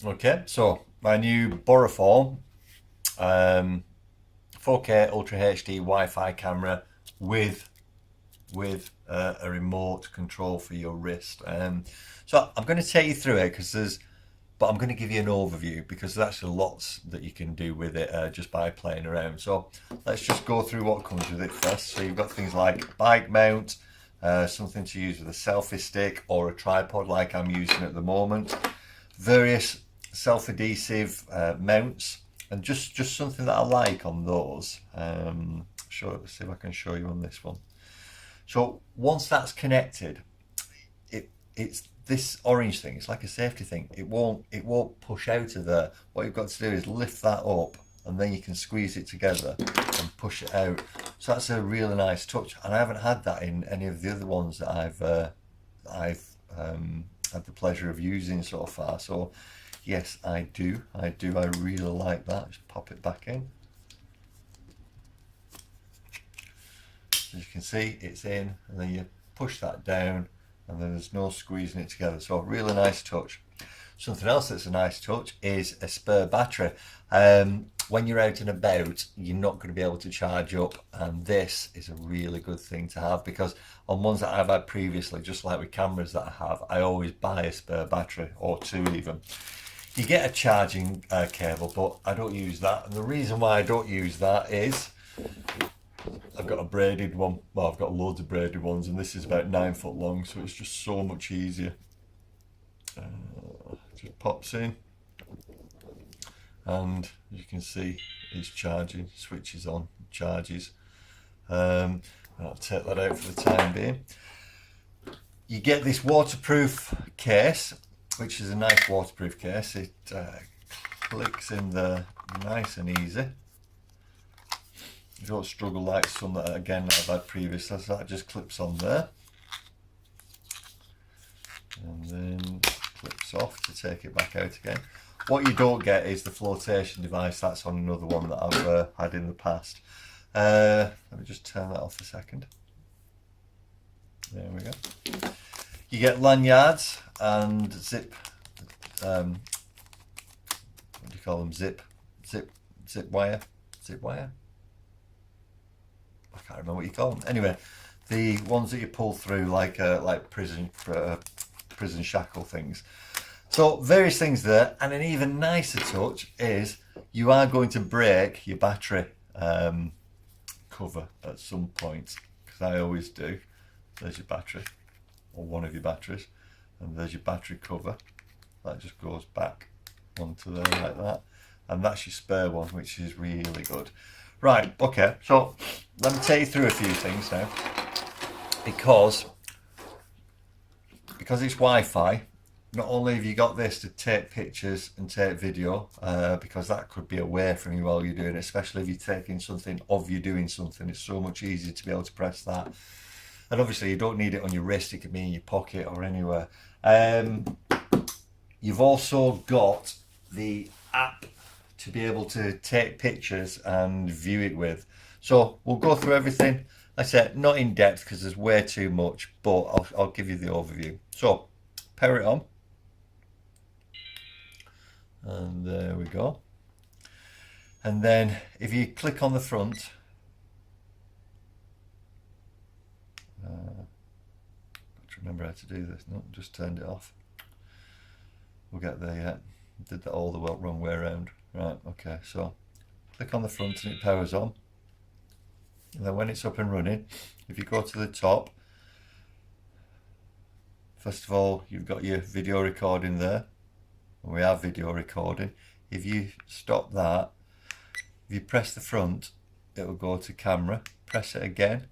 Okay, so my new Borofone 4K Ultra HD Wi-Fi camera with a remote control for your wrist. So I'm going to take you through it but I'm going to give you an overview because there's actually lots that you can do with it just by playing around. So let's just go through what comes with it first. So you've got things like bike mount, something to use with a selfie stick or a tripod like I'm using at the moment, various self-adhesive mounts, and just something that I like on those. Let's see if I can show you on this one. So once that's connected, it's this orange thing. It's like a safety thing. It won't push out of there. What you've got to do is lift that up, and then you can squeeze it together and push it out. So that's a really nice touch, and I haven't had that in any of the other ones that I've had the pleasure of using so far. So yes, I do. I really like that. Just pop it back in. As you can see, it's in, and then you push that down, and then there's no squeezing it together. So really nice touch. Something else that's a nice touch is a spare battery. When you're out and about, you're not going to be able to charge up, and this is a really good thing to have, because on ones that I've had previously, just like with cameras that I have, I always buy a spare battery, or two even. You get a charging cable, but I don't use that, and the reason why I don't use that is I've got a braided one. Well, I've got loads of braided ones, and this is about 9 foot long, so it's just so much easier. Just pops in, and as you can see, it's charging, switches on, charges. I'll take that out for the time being. You get this waterproof case, which is a nice waterproof case. It clicks in there nice and easy. You don't struggle like some that again I've had previously, so that just clips on there and then clips off to take it back out again. What you don't get is the flotation device. That's on another one that I've had in the past. Let me just turn that off a second. There we go. You get lanyards and zip, what do you call them? Zip wire. I can't remember what you call them. Anyway, the ones that you pull through like prison shackle things. So various things there, and an even nicer touch is you are going to break your battery cover at some point, because I always do. There's your battery, or one of your batteries, and there's your battery cover. That just goes back onto there like that, and that's your spare one, which is really good. Right, okay, so let me take you through a few things now, because it's Wi-Fi. Not only have you got this to take pictures and take video, because that could be away from you while you're doing it, especially if you're taking something of you doing something. It's so much easier to be able to press that. And obviously you don't need it on your wrist, it could be in your pocket or anywhere. You've also got the app to be able to take pictures and view it with. So we'll go through everything. Like I said, not in depth because there's way too much, but I'll give you the overview. So power it on, and there we go. And then if you click on the front, got to remember how to do this. No, just turned it off. We'll get there yet. Did that all the wrong way around. Right, okay, so click on the front and it powers on. And then when it's up and running, if you go to the top, first of all, you've got your video recording there. And we are video recording. If you stop that, if you press the front, it'll go to camera. Press it again,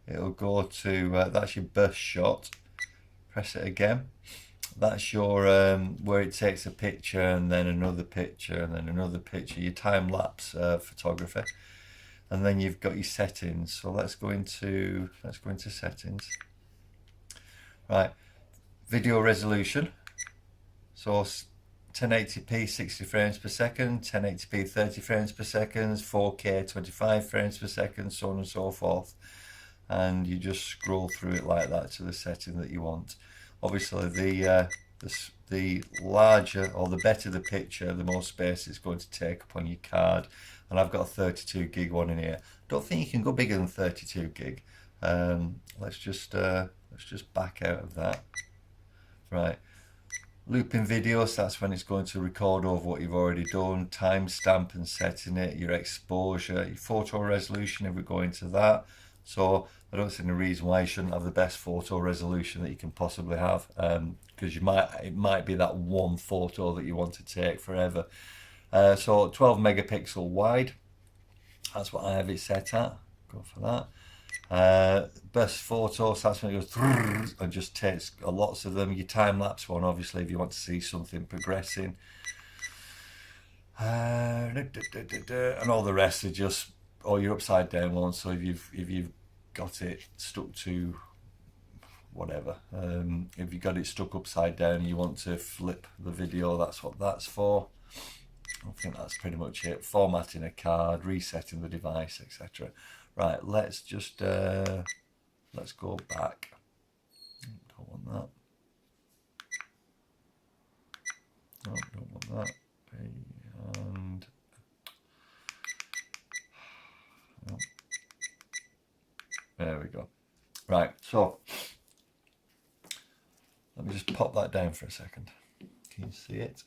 it'll go to, that's your burst shot. Press it again. That's your where it takes a picture and then another picture and then another picture, your time-lapse photography. And then you've got your settings. So let's go into settings. Right, video resolution. So 1080p 60 frames per second, 1080p 30 frames per second, 4K 25 frames per second, so on and so forth. And you just scroll through it like that to the setting that you want. Obviously the the larger or the better the picture, the more space it's going to take up on your card. And I've got a 32 gig one in here. Don't think you can go bigger than 32 gig. Let's just back out of that. Right. Looping video, so that's when it's going to record over what you've already done. Timestamp and setting it, your exposure, your photo resolution if we go into that. So I don't see any reason why you shouldn't have the best photo resolution that you can possibly have, because it might be that one photo that you want to take forever. So 12 megapixel wide, that's what I have it set at. Go for that. Best photo, so that's when it goes and just takes lots of them. Your time lapse one, obviously, if you want to see something progressing, and all the rest are just all your upside down ones. So if you've got it stuck to whatever, if you got it stuck upside down and you want to flip the video, that's what that's for. I think that's pretty much it. Formatting a card, resetting the device, etc. Right, let's just let's go back. Don't want that. No, don't want that. And no. There we go. Right, so let me just pop that down for a second. Can you see it?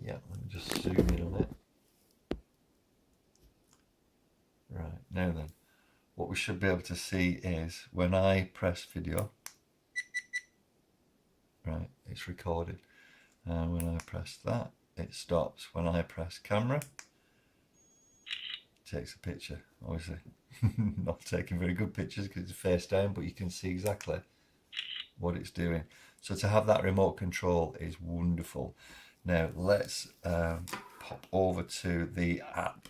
Yeah, let me just zoom in on it. Right, now then, what we should be able to see is when I press video, right, it's recorded. And when I press that, it stops. When I press camera, it takes a picture. Obviously, not taking very good pictures because it's face down, but you can see exactly what it's doing. So to have that remote control is wonderful. Now let's pop over to the app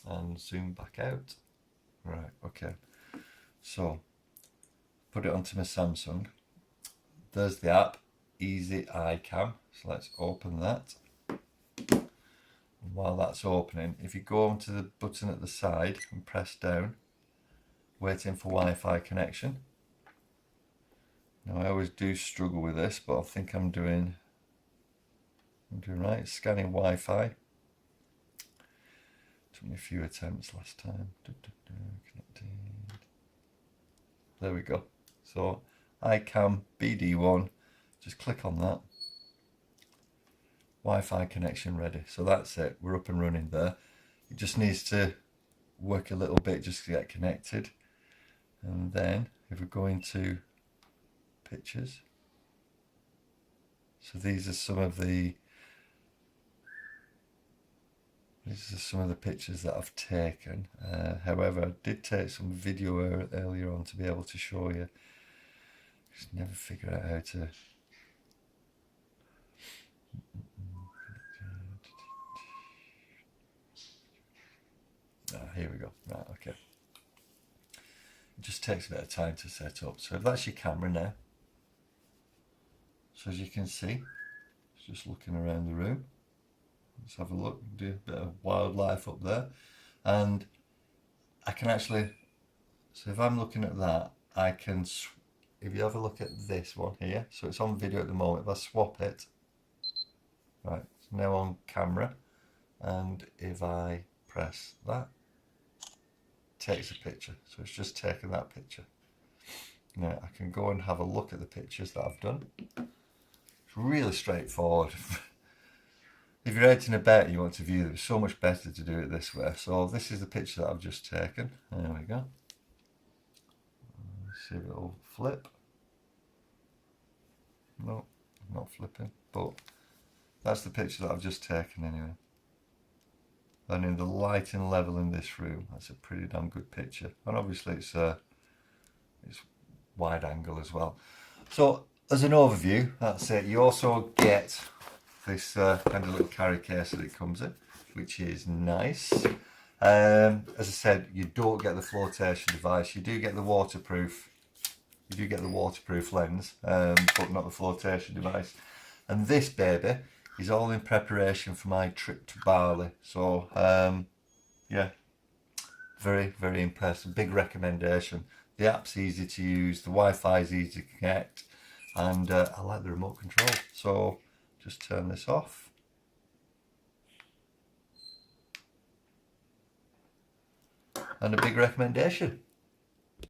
and zoom back out. Right, okay. So put it onto my Samsung. There's the app, Easy iCam. So let's open that. And while that's opening, if you go onto the button at the side and press down, waiting for Wi-Fi connection. Now I always do struggle with this, but I think I'm doing right. Scanning Wi-Fi. Took me a few attempts last time. Connected. There we go. So iCam BD1. Just click on that. Wi-Fi connection ready. So that's it. We're up and running there. It just needs to work a little bit just to get connected. And then if we go into pictures. So these are some of the pictures that I've taken. However, I did take some video earlier on to be able to show you. Just never figure out how to. Here we go. Right, okay. It just takes a bit of time to set up. So if that's your camera now. So as you can see, it's just looking around the room. Let's have a look, do a bit of wildlife up there. And I can actually, so if I'm looking at that, I can, if you have a look at this one here, so it's on video at the moment, if I swap it, right, it's now on camera, and if I press that, it takes a picture. So it's just taken that picture. Now I can go and have a look at the pictures that I've done. It's really straightforward. If you're out and about and you want to view them, it's so much better to do it this way. So this is the picture that I've just taken. There we go. Let's see if it'll flip. No, not flipping, but that's the picture that I've just taken anyway. And in the lighting level in this room, that's a pretty damn good picture. And obviously it's wide angle as well. So as an overview, that's it. You also get this kind of little carry case that it comes in, which is nice. As I said, you don't get the flotation device. You do get the waterproof. You do get the waterproof lens, but not the flotation device. And this baby is all in preparation for my trip to Bali. So yeah, very, very impressed. Big recommendation. The app's easy to use. The Wi-Fi is easy to connect, and I like the remote control. So Just turn this off. And a big recommendation.